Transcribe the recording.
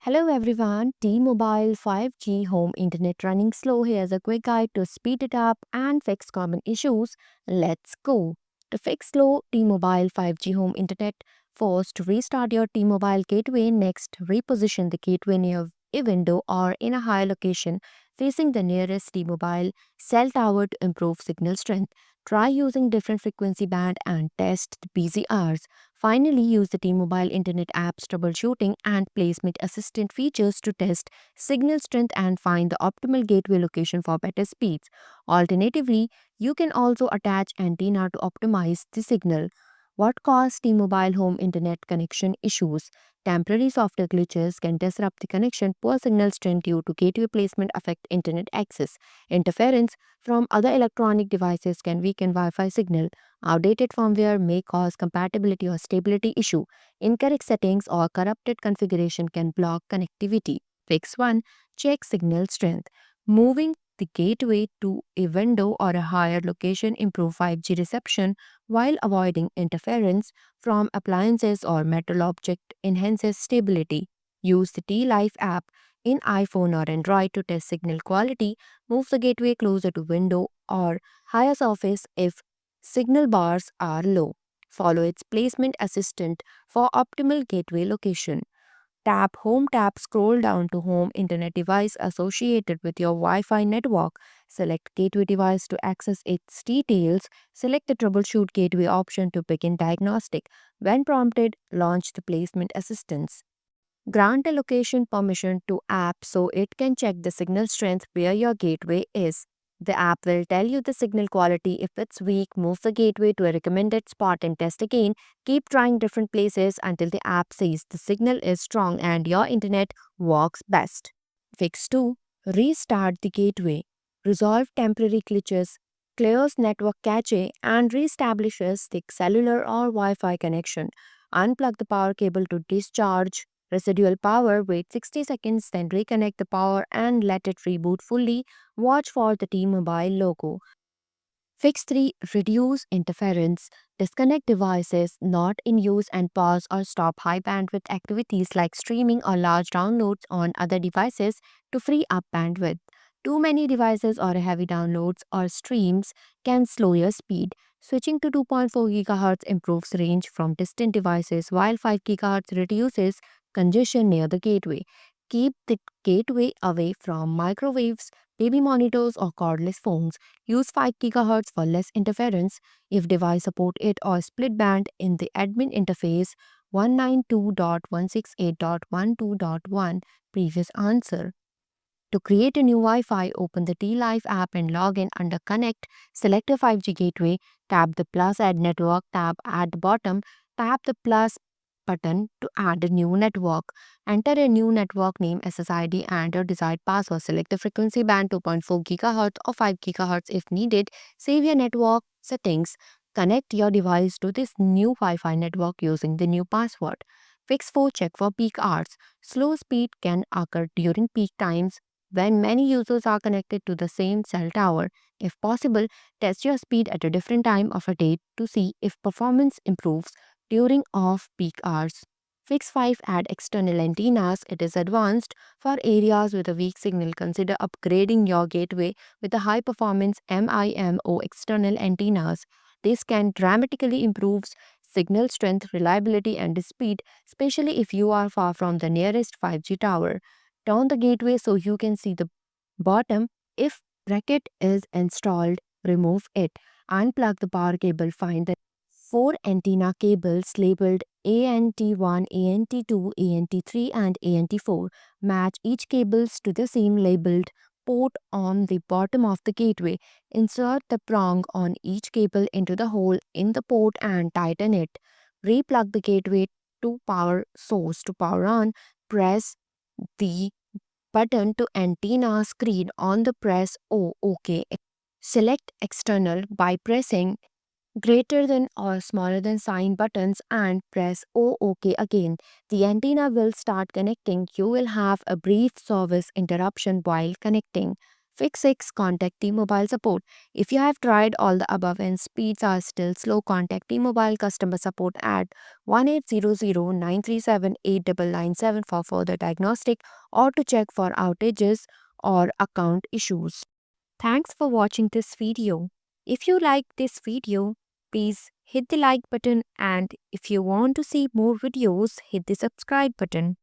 Hello everyone, T-Mobile 5G home internet running slow. Here's a quick guide to speed it up and fix common issues. Let's go. To fix slow T-Mobile 5G home internet, first restart your T-Mobile gateway. Next, reposition the gateway near a window or in a high location facing the nearest T-Mobile cell tower to improve signal strength. Try using different frequency band and test the busy hours. Finally, use the T-Mobile Internet app's troubleshooting and placement assistant features to test signal strength and find the optimal gateway location for better speeds. Alternatively, you can also attach antenna to optimize the signal. What causes T-Mobile home internet connection issues? Temporary software glitches can disrupt the connection. Poor signal strength due to gateway placement affect internet access. Interference from other electronic devices can weaken Wi-Fi signal. Outdated firmware may cause compatibility or stability issue. Incorrect settings or corrupted configuration can block connectivity. Fix 1. Check signal strength. Moving the gateway to a window or a higher location improve 5G reception while avoiding interference from appliances or metal object enhances stability. Use the T-Life app in iPhone or Android to test signal quality. Move the gateway closer to window or higher surface if signal bars are low. Follow its placement assistant for optimal gateway location. Tap Home tab, scroll down to Home Internet device associated with your Wi Fi network. Select Gateway device to access its details. Select the Troubleshoot Gateway option to begin diagnostic. When prompted, launch the placement assistance. Grant a location permission to app so it can check the signal strength where your gateway is. The app will tell you the signal quality. If it's weak, move the gateway to a recommended spot and test again. Keep trying different places until the app says the signal is strong and your internet works best. Fix 2. Restart the gateway. Resolve temporary glitches, clears network cache, and reestablishes the cellular or Wi Fi connection. Unplug the power cable to discharge residual power. Wait 60 seconds, then reconnect the power and let it reboot fully. Watch for the T-Mobile logo. Fix 3. Reduce interference. Disconnect devices not in use and pause or stop high bandwidth activities like streaming or large downloads on other devices to free up bandwidth. Too many devices or heavy downloads or streams can slow your speed. Switching to 2.4 GHz improves range from distant devices while 5 GHz reduces congestion near the gateway. Keep the gateway away from microwaves, baby monitors, or cordless phones. Use 5 GHz for less interference if device support it or split band in the admin interface 192.168.12.1 previous answer. To create a new Wi-Fi, open the T-Life app and log in under Connect. Select a 5G gateway, tap the plus add network tab at the bottom, tap the plus button to add a new network. Enter a new network name, SSID and your desired password. Select the frequency band 2.4 GHz or 5 GHz if needed. Save your network settings. Connect your device to this new Wi-Fi network using the new password. Fix 4. Check for peak hours. Slow speed can occur during peak times when many users are connected to the same cell tower. If possible, test your speed at a different time of a day to see if performance improves during off-peak hours. Fix 5. Add external antennas. It is advanced. For areas with a weak signal, consider upgrading your gateway with a high-performance MIMO external antennas. This can dramatically improve signal strength, reliability, and speed, especially if you are far from the nearest 5G tower. Turn the gateway so you can see the bottom. If bracket is installed, remove it. Unplug the power cable. Find the four antenna cables labeled ANT1, ANT2, ANT3 and ANT4. Match each cables to the same labeled port on the bottom of the gateway. Insert the prong on each cable into the hole in the port and tighten it. Replug the gateway to power source. To power on, press the button to antenna screen on the press OK. Select external by pressing greater than or smaller than sign buttons and press OK again. The antenna will start connecting. You will have a brief service interruption while connecting. Fix 6. Contact T-Mobile support. If you have tried all the above and speeds are still slow, contact T-Mobile customer support at 1-800-937-8997 for further diagnostic or to check for outages or account issues. Thanks for watching this video. If you like this video, please hit the like button, and if you want to see more videos, hit the subscribe button.